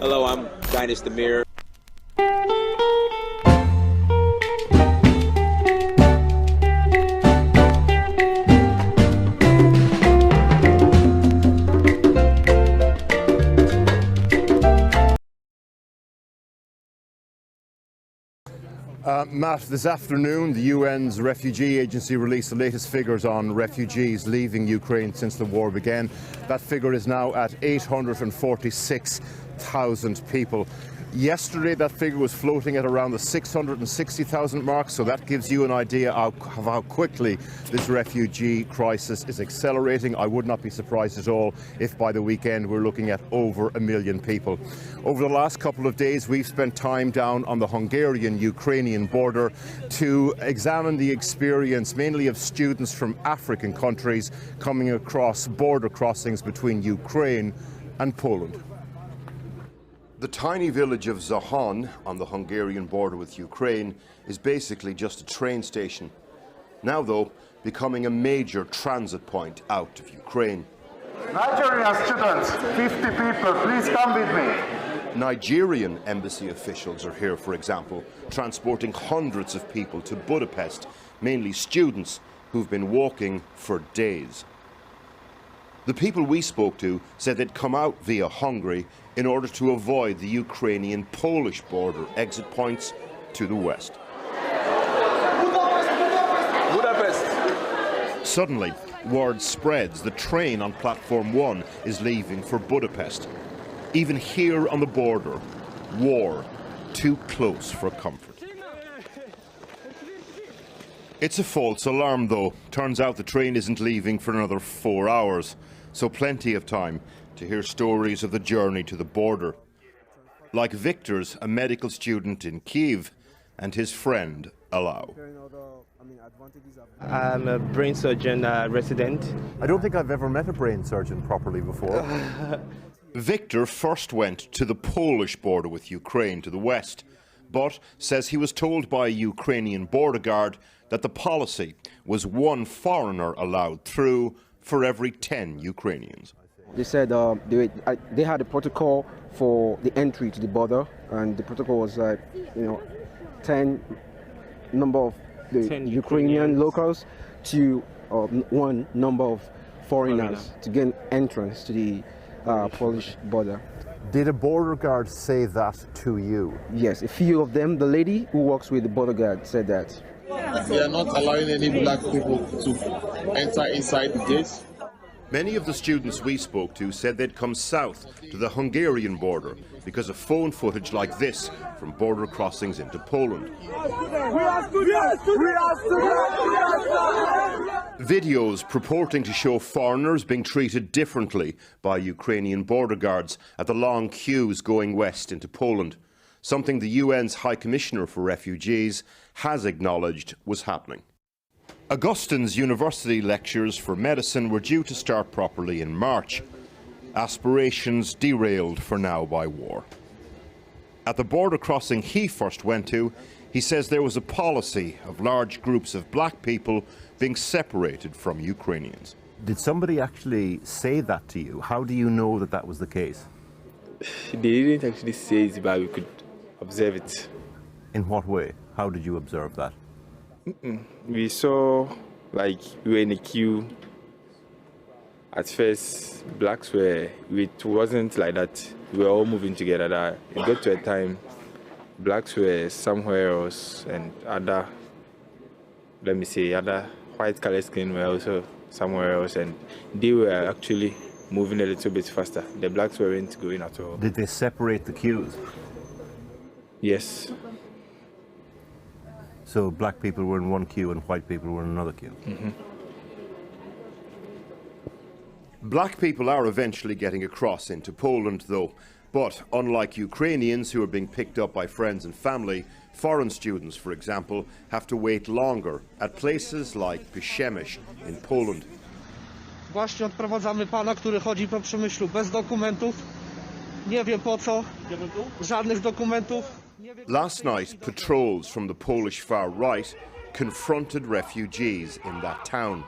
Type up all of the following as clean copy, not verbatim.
Hello, I'm Dinas Demir. Matt, this afternoon the UN's Refugee Agency released the latest figures on refugees leaving Ukraine since the war began. That figure is now at 846,000 people. Yesterday that figure was floating at around the 660,000 mark, so that gives you an idea of how quickly this refugee crisis is accelerating. I would not be surprised at all if by the weekend we're looking at over 1 million people. Over the last couple of days we've spent time down on the Hungarian-Ukrainian border to examine the experience mainly of students from African countries coming across border crossings between Ukraine and Poland. The tiny village of Zahon on the Hungarian border with Ukraine is basically just a train station. Now, though, becoming a major transit point out of Ukraine. Nigerian students, 50 people, please come with me. Nigerian embassy officials are here, for example, transporting hundreds of people to Budapest, mainly students who've been walking for days. The people we spoke to said they'd come out via Hungary in order to avoid the Ukrainian-Polish border exit points to the west. Budapest. Suddenly, word spreads the train on platform 1 is leaving for Budapest. Even here on the border, war, too close for comfort. It's a false alarm, though. Turns out the train isn't leaving for another 4 hours, so plenty of time to hear stories of the journey to the border. Like Victor's, a medical student in Kyiv, and his friend, Alao. I'm a brain surgeon resident. I don't think I've ever met a brain surgeon properly before. Victor first went to the Polish border with Ukraine to the west, but says he was told by a Ukrainian border guard that the policy was 1 foreigner allowed through for every 10 Ukrainians. They said they had a protocol for the entry to the border, and the protocol was 10 number of the 10 Ukrainian locals to 1 number of foreigners to gain entrance to the Polish border. Did a border guard say that to you? Yes, a few of them. The lady who works with the border guard said that. They are not allowing any black people to enter inside the gates. Many of the students we spoke to said they'd come south to the Hungarian border because of phone footage like this from border crossings into Poland. Videos purporting to show foreigners being treated differently by Ukrainian border guards at the long queues going west into Poland, something the UN's High Commissioner for Refugees has acknowledged was happening. Augustine's university lectures for medicine were due to start properly in March. Aspirations derailed for now by war. At the border crossing he first went to, he says there was a policy of large groups of black people being separated from Ukrainians. Did somebody actually say that to you? How do you know that that was the case? They didn't actually say it, but we could observe it. In what way? How did you observe that? We saw, we were in a queue. At first, blacks it wasn't like that. We were all moving together. That it got to a time, blacks were somewhere else, and other white color skin were also somewhere else, and they were actually moving a little bit faster. The blacks weren't going at all. Did they separate the queues? Yes. So black people were in one queue and white people were in another queue? Mm-hmm. Black people are eventually getting across into Poland, though. But unlike Ukrainians who are being picked up by friends and family, foreign students, for example, have to wait longer at places like Przemyśl in Poland. Właśnie odprowadzamy pana, który chodzi po Przemyślu bez dokumentów. Nie wiem po co. Żadnych dokumentów. Last night, patrols from the Polish far right confronted refugees in that town.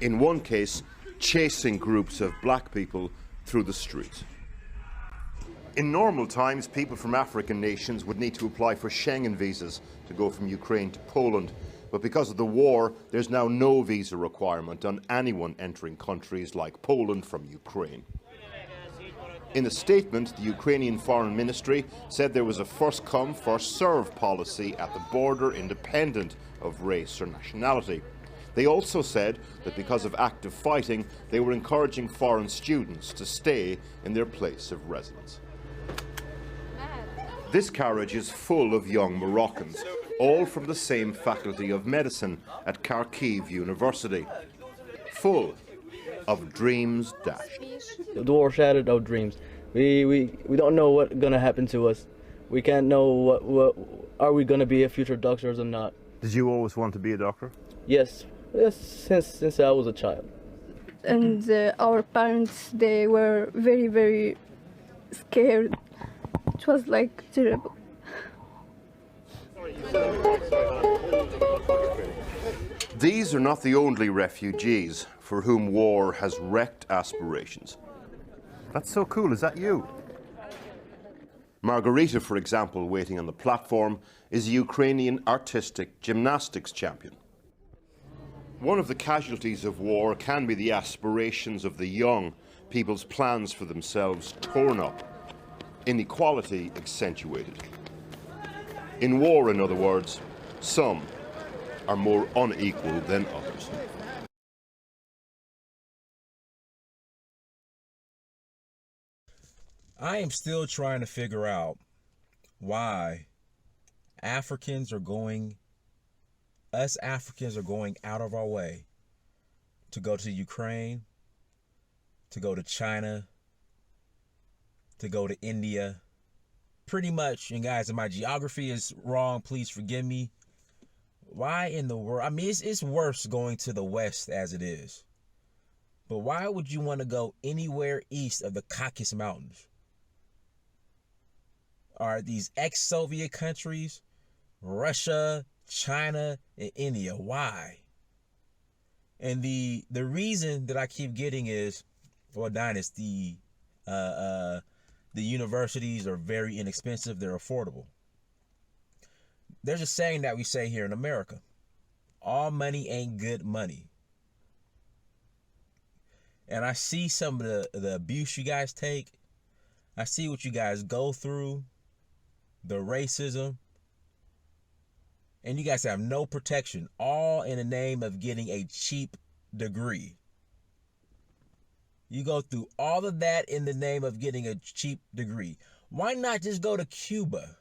In one case, chasing groups of black people through the streets. In normal times, people from African nations would need to apply for Schengen visas to go from Ukraine to Poland. But because of the war, there's now no visa requirement on anyone entering countries like Poland from Ukraine. In a statement, the Ukrainian Foreign Ministry said there was a first-come, first-served policy at the border independent of race or nationality. They also said that because of active fighting, they were encouraging foreign students to stay in their place of residence. This carriage is full of young Moroccans, all from the same Faculty of Medicine at Kharkiv University. Full of dreams dashed. The war shattered our dreams. We don't know what's gonna happen to us. We can't know what are we gonna be a future doctors or not. Did you always want to be a doctor? Yes, since I was a child. And our parents, they were very, very scared. It was like terrible. These are not the only refugees for whom war has wrecked aspirations. That's so cool. Is that you? Margarita, for example, waiting on the platform, is a Ukrainian artistic gymnastics champion. One of the casualties of war can be the aspirations of the young, people's plans for themselves torn up, inequality accentuated. In war, in other words, some are more unequal than others. I am still trying to figure out why Africans are going out of our way to go to Ukraine, to go to China, to go to India. Pretty much, and guys, if my geography is wrong, please forgive me. Why in the world? I mean, it's worse going to the West as it is. But why would you want to go anywhere east of the Caucasus Mountains? Are these ex-Soviet countries, Russia, China, and India? Why? And the reason that I keep getting is, well, Dynasty, the universities are very inexpensive. They're affordable. There's a saying that we say here in America: all money ain't good money. And I see some of the abuse you guys take. I see what you guys go through, the racism, and you guys have no protection, all in the name of getting a cheap degree. You go through all of that in the name of getting a cheap degree. Why not just go to Cuba?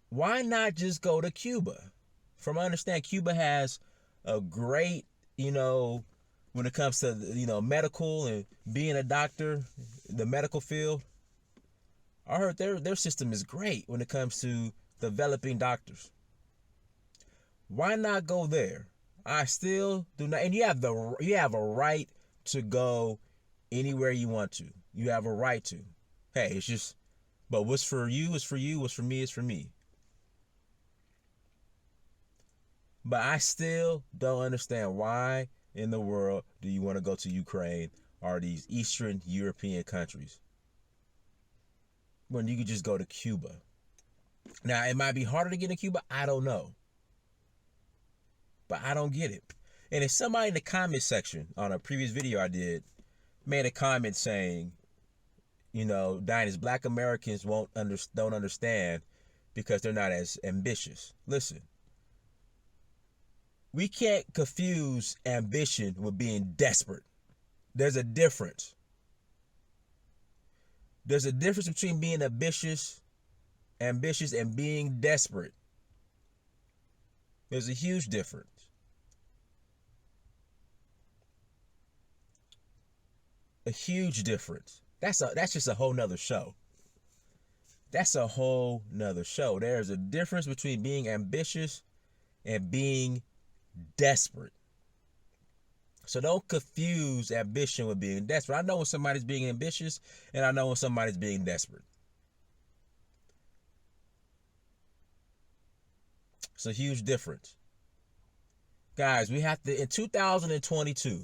Why not just go to Cuba? From what I understand, Cuba has a great, when it comes to, medical and being a doctor, the medical field. I heard their system is great when it comes to developing doctors. Why not go there? I still do not. And you have a right to go anywhere you want to. You have a right to. Hey, it's just, but what's for you is for you. What's for me is for me. But I still don't understand why in the world do you want to go to Ukraine or these Eastern European countries when you could just go to Cuba. Now, it might be harder to get in Cuba. I don't know. But I don't get it. And if somebody in the comment section on a previous video I did made a comment saying, Dinus, black Americans don't understand because they're not as ambitious. Listen, we can't confuse ambition with being desperate. There's a difference. There's a difference between being ambitious and being desperate. There's a huge difference. A huge difference. That's just a whole nother show. That's a whole nother show. There's a difference between being ambitious and being desperate. So don't confuse ambition with being desperate. I know when somebody's being ambitious, and I know when somebody's being desperate. It's a huge difference. Guys, we have to, in 2022,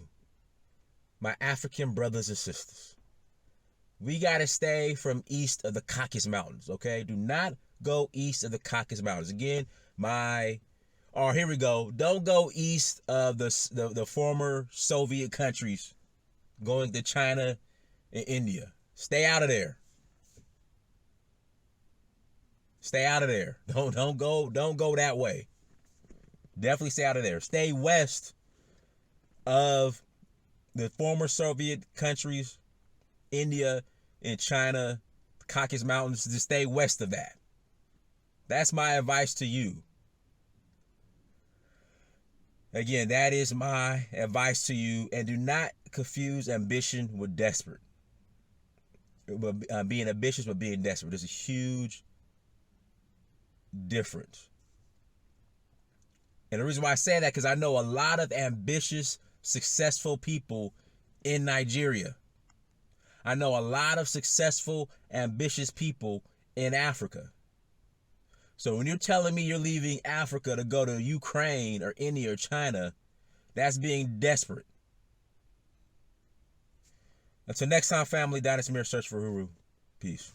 my African brothers and sisters, we got to stay from east of the Caucasus Mountains, okay? Do not go east of the Caucasus Mountains. Again, here we go. Don't go east of the former Soviet countries, going to China and India. Stay out of there. Stay out of there. Don't go that way. Definitely stay out of there. Stay west of the former Soviet countries, India and China, Caucasus Mountains. Just stay west of that. That's my advice to you. Again, that is my advice to you. And do not confuse ambition with desperate. Being ambitious but being desperate. There's a huge difference. And the reason why I say that, because I know a lot of ambitious, successful people in Nigeria. I know a lot of successful, ambitious people in Africa. So when you're telling me you're leaving Africa to go to Ukraine or India or China, that's being desperate. Until next time, family, Dynasty Mirror, search for Huru. Peace.